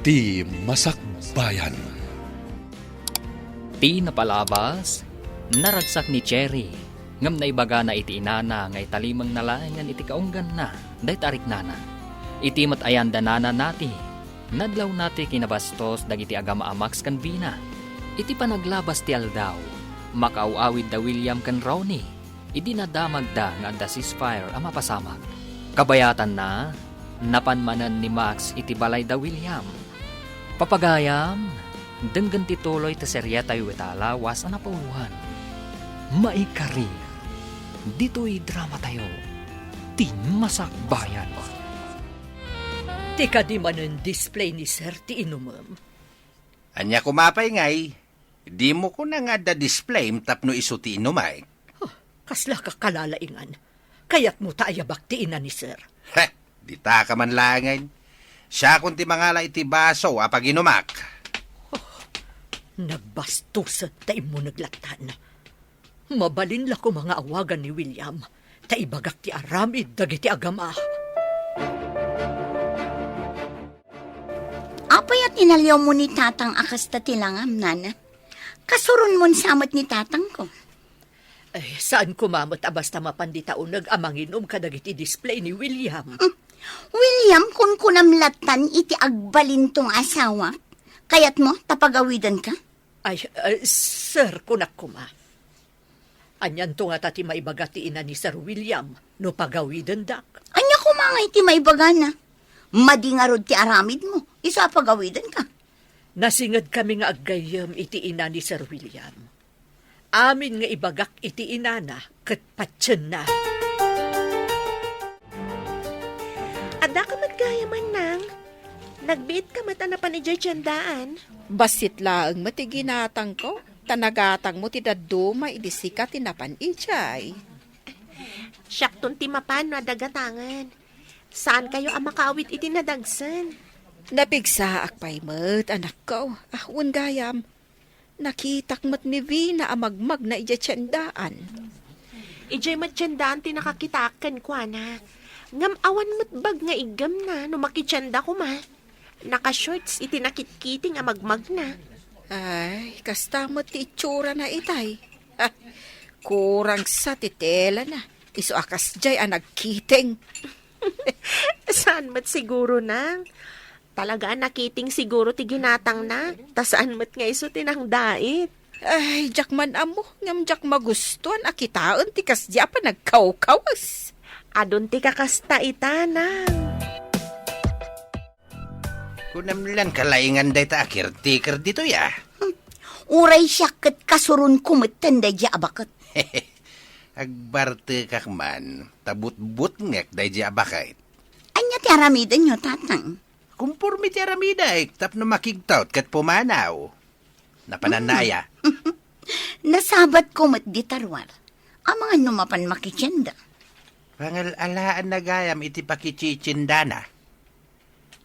Ti Masakbayan. Ti napalabas, naragsak ni Cherry. Ngam na ibaga na iti inana, ngay talimang nalaengan iti kaunggan na, day tarik nana. Iti matayan danana nati, nadlaw nati kinabastos dagiti agama amax kan Vina. Iti panaglabas ti aldaw, makaawawid da William kan Ronnie. Idi nadamag da nga da ceasefire ang mapasamag. Kabayatan na, napanmanan ni Max iti balay da William. Papagayam, denggan tituloy ta serya tayo itala was ang napauhan. Maikari, dito'y drama tayo, Ti Masakbayan. Ti ka di man ang display ni Sir ti inumam. Anya kumapay ngay, di mo ko na nga da display tapno iso ti inumay. Kasla ka kalalaingan. Kaya't mo tayo baktiin na ni Sir. Heh, di ta ka man langan. Siya kung ti mangala iti baso apag inumak. Nagbastusan tayo mo naglatan. Mabalin la ko mga awagan ni William. Taibagak ti aramid dagiti agama. Apayat inalyaw mo ni tatang akas tatilangam, nana. Kasurun mo samat ni tatang ko. Ay, saan kumamot basta mapanditaon nag-amanginom kadagiti display ni William? William, kun kunamlatan iti agbalin tong asawa, kayat mo tapagawidan ka? Ay, Sir, kunak kuma. Anyan to nga tati maibagati ina ni Sir William no pagawidan dak. Anya kumangay ti maibagana. Madingarod ti aramid mo, isa pagawidan ka. Nasingad kami nga aggayam iti ina ni Sir William. Amin nga ibagak iti inana ket patsen na. Ada ka maggayaman nang. Nagbiit ka mata na panijay tiyandaan. Basit laang matiginatang ko. Tanagatang mo ti daduma idisika tinapan ichay. Siyakton ti mapan no adagatangan. Saan kayo ang makawit iti nadagsan? Napigsa akpay met, anak ko. Ahun gayam. Nakitak mat ni Vina amagmag na ijatsyandaan. Ijay matiyandaan ti nakakitakan ko na. Ngam awan mo't bag nga igam na no makitsyanda ko ma. Naka-shorts iti nakitkiting amagmag na. Ay, kastamot ti itsura na itay. Ah, kurang sa titela na. Iso akas jay ang nagkiting. Saan mat siguro nang? Talaga nakiting siguro ti ginatang na. Tasaan mat nga iso tinang dait. Ay, jak man amo. Ngam jak magustuhan akitaon ti kasya pa nagkaw-kawas. Adon ti kakasta ita nang. Kunamlan kalaingan day ta akir-tikir dito ya. Uray siya ket kasurun kumeten da dya abakot. Agbarte kak man, tabut-but ngek day di abakait. Anya ti aramidan nyo, tatang. Kumpurmi ti aramiday, tapno makigtaut kat pumanaw. Napananaya. Nasabat ko mat di tarwar. Ang mga numapan makityenda. Pangalalaan na gayam iti pakichichindana.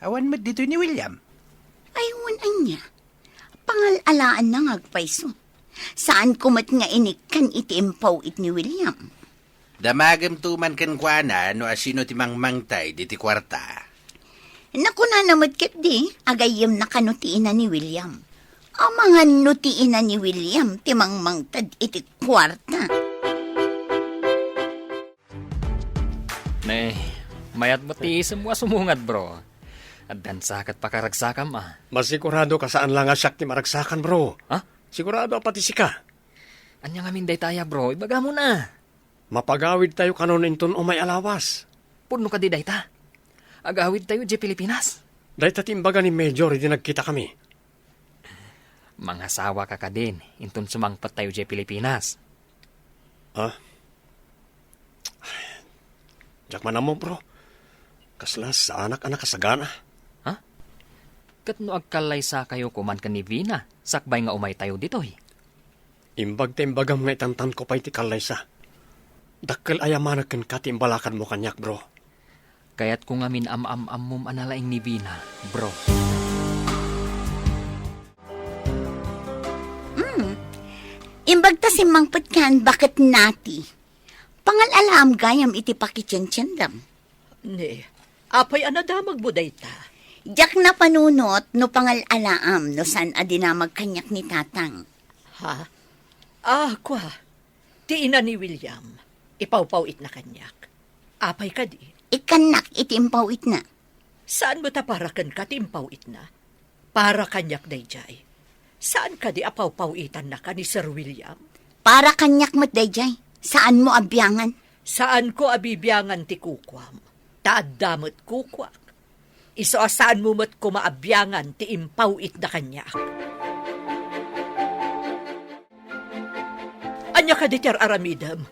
Awan mo dito ni William. Aywan anya. Pangalalaan na ngagpaiso. Saan kumat nga inikan iti impaw it ni William? Damagam tuman kan kuana no asino ti mangmangtay diti kwarta. Naku na namat ket di, agayem na kanutiin na ni William. Ang mga nutiin na ni William, timang mangtad iti kwarta. Mayat mo ti isem sumungad bro. At dansakat pakaragsakam Masigurado ka saan lang asyak ti maragsakan, bro. Ha? Sigurado pati sika. Anya nga minday taya bro, ibaga mo na. Mapagawid tayo kanon inton o may alawas. Puno ka di dayta. Agawid tayo di Pilipinas. Dahil tatimbaga ni Major, hindi nagkita kami. Mga sawa ka din, inton sumangpat tayo di Pilipinas. Ha? Diyak man mo, bro. Kaslas sa anak-anak kasagana. Kat no agkalay sa kayo kuman ka ni Vina, sakbay nga umay tayo dito Imbag timbagam nga itantan ko pa iti kalay sa. Dakkel ayamanakan ka timbalakan mo kanyak, bro. Kaya't kung amin am-am-am analaing ni Vina, bro. Imbag ta si mangpatkan bakit nati. Pangalalam gayam iti pakityan-tiyandam. Ne, apay anadamag mo dayta. Jak na panunot no pangalalaam no san adinamag kanyak ni tatang. Ha? Kwa. Ti ina ni William. Ipawpawit na kanyak. Apay ka di. Ikanak itimpawit na. Saan mo taparakan ka timpawit na? Para kanyak dayjay. Saan ka di apawpawitan na ka ni Sir William? Para kanyak mat dayjay. Saan mo abyangan? Saan ko abibiyangan ti kukwam? Taadamot kukwak. Iso saan mo mat ko maabyangan ti impawit na kanyak? Anya ka di Ter Aramidam?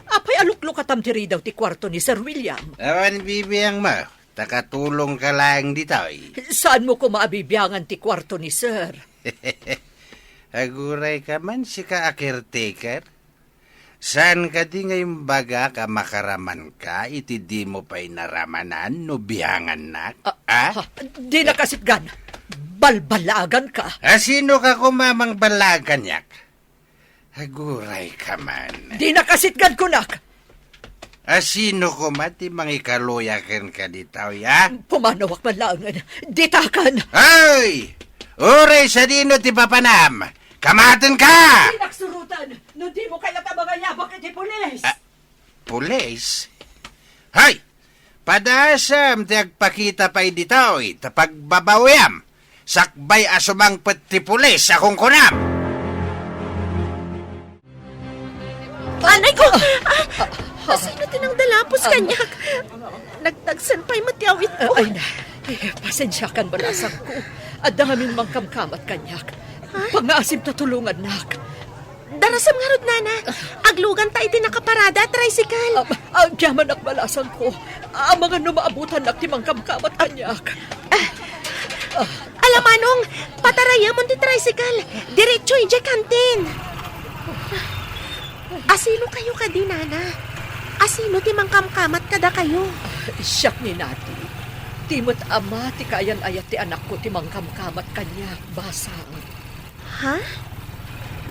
Apay aluklok katam tiri daw ti kwarto ni Sir William. Awan bibiyang mo, takatulong ka lang ditoy. Saan mo ko maabibyangan ti kwarto ni Sir? Aguray ka man si ka a caretaker. Saan ka di ngayong baga ka makaraman ka, iti di mo pa'y naramanan, no biyangan na? Di na kasitgan. Balbalagan ka. Sino ka kumamang balagan yak? Aguray ka man. Di na kasitgan kunak. Sino ko mati mangikaluyakan ka ditaw, ya? Pumanawak malangan. Ditakan. Ay! Uray sa dino ti papanam! Kamaten ka! Pinaksurutan. No di mo kaya tabagayabak iti pulis. Pulis? Hay! Padasam ti agpakita pa'y ditaw, tapagbabawayam. Sakbay asumang ti pulis akong kunam. Anay ko! Sino tinang dalapos kanyak? Nagtagsan pa'y matiawit ko. Ay na. Pasensya kan balasang ko. At dangamin mangkamkamat kanyak. Pangaasim ta tulungan nak. Darasam nga rod, nana. Aglugan ta iti nakaparada, tricycle. Ang diyaman ak balasang ko. Ang mga numaabutan nak ti mangkamkamat kanyak. Alamanong, patarayamon ti tricycle. Diretso ije kantin. Asino kayo ka di, nana? Asino ti mangkamkamat kada kayo? Siyak ni Nati. Timot ama ti kayan ayat ti anak ko ti mangkamkamat kanyak. Basang. Ha?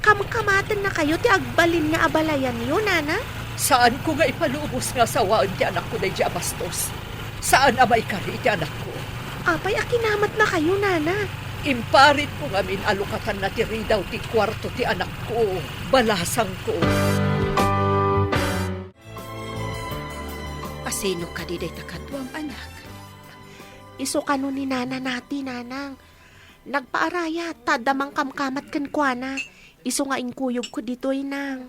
Kamkamatan na kayo ti agbalin nga abalayan niyo, nana? Saan ko nga ipalubos nga sawaan ti anak ko na di abastos? Saan amay kari ti anak ko? Apay, akinamat na kayo, nana. Imparit ko ngamin alukatan na ti ridaw ti kwarto ti anak ko. Balasang ko. Asino ka di day takadwam anak? Iso kano ni nana nati, nanang. Nagpaaraya, tadamang kamkamat kan kuana. Iso nga inkuyog ko dito'y nang.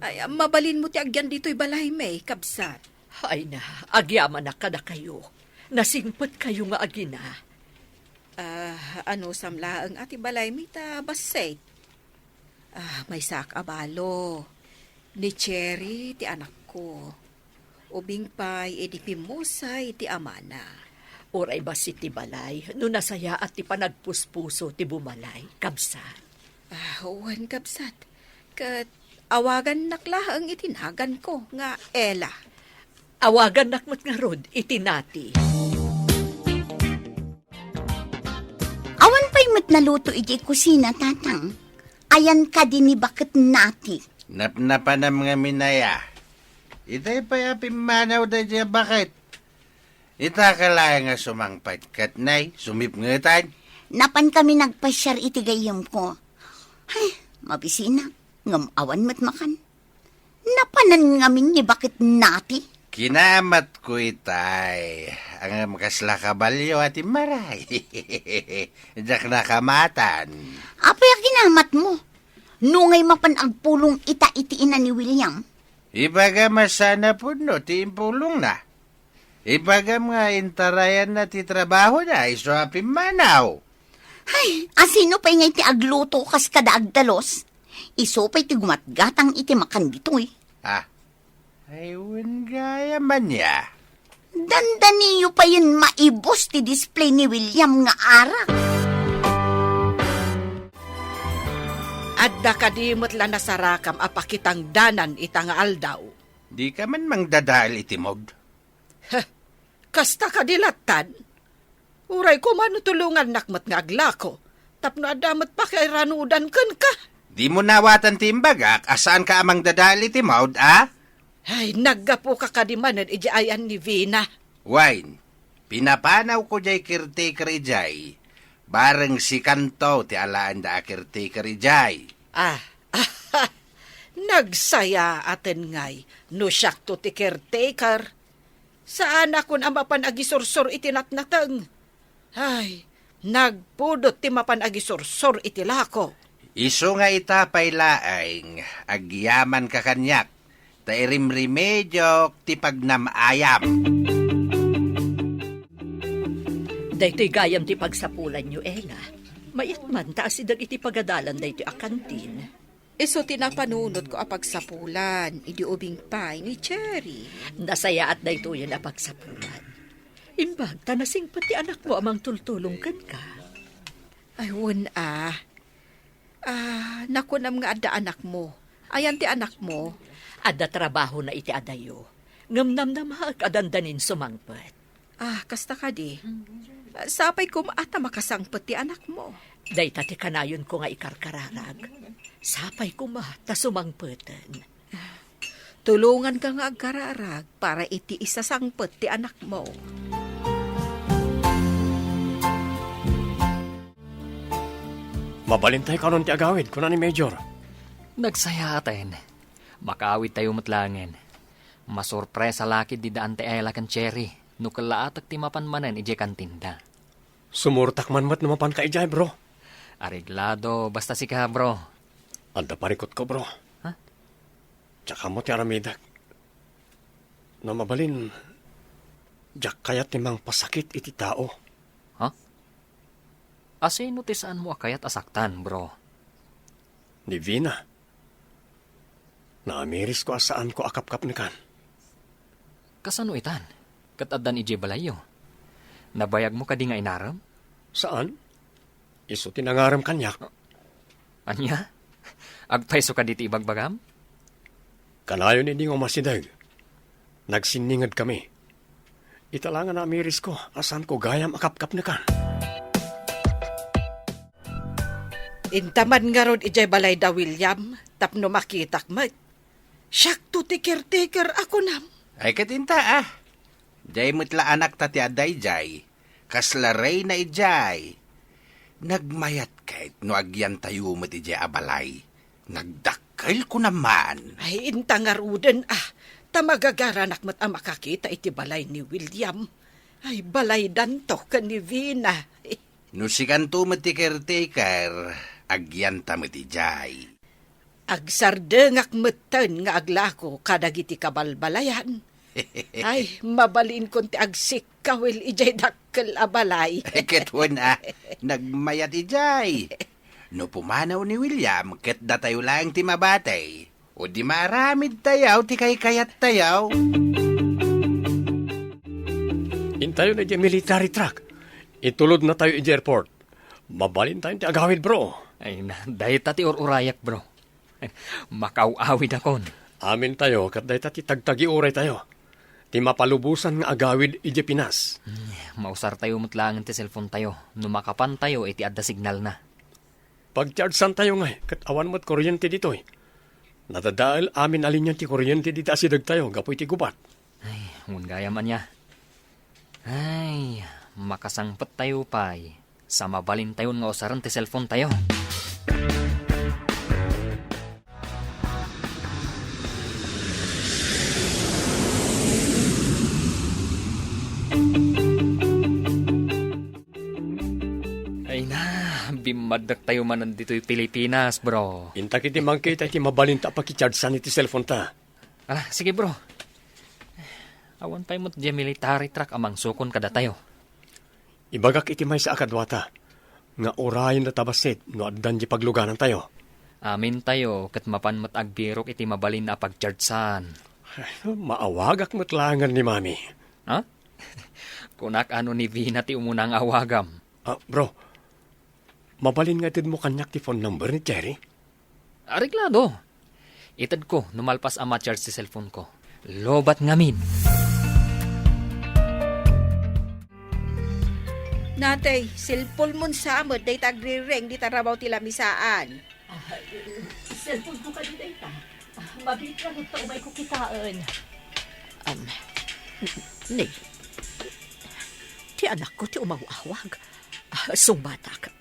Ay, mabalin mo ti agyan dito'y balay may, kabsat. Ay na, agyaman na kada kayo. Nasingpot kayo nga agina. Ano samlaang ati balay may ta basay? May sak abalo. Ni Cherry, ti anak ko. Ubing pa'y edipimusay, ti amana. Oray ba si ti balay, no nasaya at ti panagpuspuso ti bumalay, kabsat. Huwan kabsat. Kat awagan naklahang itinagan ko nga Ella. Awagan nakmat nga rod, itinati. Awan pa'y mat naluto iti kusina, tatang. Ayan ka din ni bakit nati. Napnapanam nga minaya. Itay pa yapimanaw da dya bakit? Ita kalaya nga sumangpat katnay, sumip ngatan. Napan kami nagpasyar iti gayam ko. Ay, mabisina. Ngamawan mat makan. Napanan ngamin ni bakit nati. Kinamat ko itay. Ang makasla kabalyo at maray. Jak nakamatan. Apay kinamat mo. Nungay mapan agpulong ita-itiin na ni William. Ibaga masana po no, tiimpulong na. Ibaga mga intarayan na ti trabaho na, iso apim manaw. Ay, asino pa'y ngay ti agluto kas kada agdalos? Iso pa'y ti gumatgatang iti makan dito'y. Aywan gaya man ya. Dandaniyo pa yun maibos ti display ni William nga arak. Adda kadimot lang nasarakam apakitang danan itang aldaw. Di ka man mangdadal itimod. Kasta kadilatan. Uray ko manutulungan nakmat nga aglako. Tapno adamat pa kay ranudan kan ka. Di mo nawatan timbagak, asaan ka amang dadal itimod, Ay, naggapo ka kadimanan iji ayan ni Vina. Wine, Pinapanaw ko jay caretaker ijay. Bareng si Kanto ti alaan da caretaker ijay. Nagsaya aten ngay, no siyak to ti caretaker. Saan ako na mapanagisursor iti natnateng? Ay, nagpudot ti mapanagisursor iti lako. Iso nga itapay laeng, agyaman ka kanyak, ta irimremedyo ti pagnamayam. Daytoy gayam ti pagsapulan nyo, Ella. Mayat man, taas idag iti pagadalan daytoy akantin. Iso tinapanunod ko apagsapulan, idi ubing pay ni Cherry. Nasaya at daytoy yan apagsapulan. Imbag, tanasing pati anak mo amang tultulong kan ka. Ay, nakunam nga adda anak mo. Ayan ti anak mo. Adda trabaho na iti adayo. Ngamnam na maakadandanin sumangpet. Kasta ka di. Sapay ko maata makasangpet ti anak mo. Dayta ti kanayon ko nga ikarkararag. Sapay ko ta sumangpeten. Tulungan ka nga agkararag para iti isasangpet ti anak mo. Mabalintay ka nun ti agawid, kuna ni Major. Nagsaya atin. Makawid tayo matlangin. Masurpresa lakid di daan ti Ella kan Cherry. Nukalaatag ti mapanmanan ije kantinda. Sumurtak man mat namapan ka ijay, bro. Areglado, basta si ka, bro. Anda parikot ko, bro. Ha? Tsaka mo ti aramidak. Na mabalin, jak kayat timang pasakit iti tao. Ha? Asino ti saan mo kayat asaktan, bro? Ni Vina. Naamiris ko asaan ko akap-kap ni kan. Kasano itan? Katadan ije balayo. Nabayag mo kadi nga inaram? Saan? Iso tinangaram kanyak. Anya? Agpaiso ka diti ibagbagam? Kanayon hindi nga masidag. Nagsiningad kami. Italangan na amiris ko, asan ko gayam akap-kap na kan. Intaman nga ron ijay balay da William, tapno makitak mat. Siyak to ti caretaker ako nam. Ay katinta Jay mutla anak tati aday jay. Kaslaray na ijay. Nagmayat kahit no agyan tayo mat ijay abalay. Nagdakkel ko naman. Ay intangaruden tamagagaranak mat ang makakita iti balay ni William. Ay balay danto ka ni Vina. No si Kanto mat ti caretaker, agyan ta mat ijay. Agsardengak meten nga aglako kadagiti kabalbalayan. Ay, mabalin kon ti agsik kawil ijay dakkel abalay. Ketwan nagmayat ijay. No pumanaw ni William, ket da tayo lang ti mabatay. O di maramid tayaw, ti kayat tayaw. Intayo na di military truck. Itulod na tayo iji airport. Mabalin tayo ti agawid, bro. Ay na, dahi tati urayak, bro. Makauawid akon. Amin tayo, kat dahi tati tagtagi uray tayo. Ti mapalubusan nga agawid iji Pinas. Mausar tayo mutlangan ti cellphone tayo. Numakapan tayo, iti adda signal na. Pag-chargesan tayo nga, kat awan mo't kuryente dito. Natadaal amin alin yan ti kuryente dito asidag tayo, gapoy ti gubat. Ay, gaya man niya. Ay, makasangpet tayo pay. Sa mabalin tayo nga usaran ti cellphone tayo. Ay na, bimadak tayo man nandito'y Pilipinas, bro. Inta kiti mangkita iti mabalinta pakichargesan iti cellphone ta. Sige bro. Awan pa'y mo't di military truck amang sukon kada tayo. Ibagak iti may sa akadwata. Nga orayan na tabasit no addan di pagluganan tayo. Amin tayo kat mapan mo't agbirok iti mabalin na pagchargesan. Maawagak matlangan ni mami. Ha? Kunak ano ni Vina ti umunang awagam. Bro, mabalin nga itid mo kanyak ti phone number ni Cherry? Areglado. Itad ko, numalpas ang ma-charge si cellphone ko. Lobat ngamin. Natay, silpol mon sa amod, day tagrireng, di tarabaw ti lamisaan. Cellphone ko ka di dayta. Mabilit lang ito, umay ko kitaan. Nay, ti anak ko ti umawawag. Sungbatak.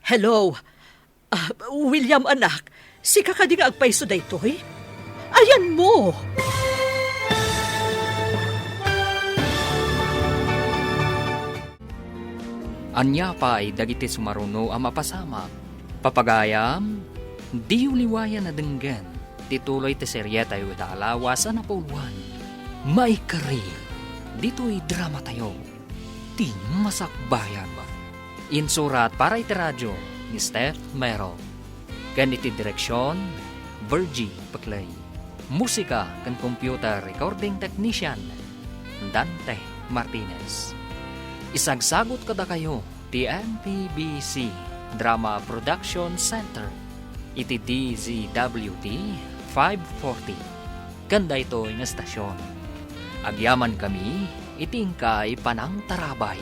Hello. William anak, si kakadi nga agpaiso da ito eh. Ayan mo. Anya pa ay dagiti sumaruno ang mapasama. Papagayam, di uliwayan na denggan. Tituloy ti serye tayo dalawa sa napuluan. May kari, dito'y drama tayo. Ti masakbayan ba? Insurat para iti radyo ni Steph Mero. Ganiti direksyon, Virgie Paclay. Musika kan computer recording technician, Dante Martinez. Isagsagot kada kayo ti NPBC Drama Production Center iti DZWT 540. Ganda ito ng estasyon. Agyaman kami, itingkay panang tarabay.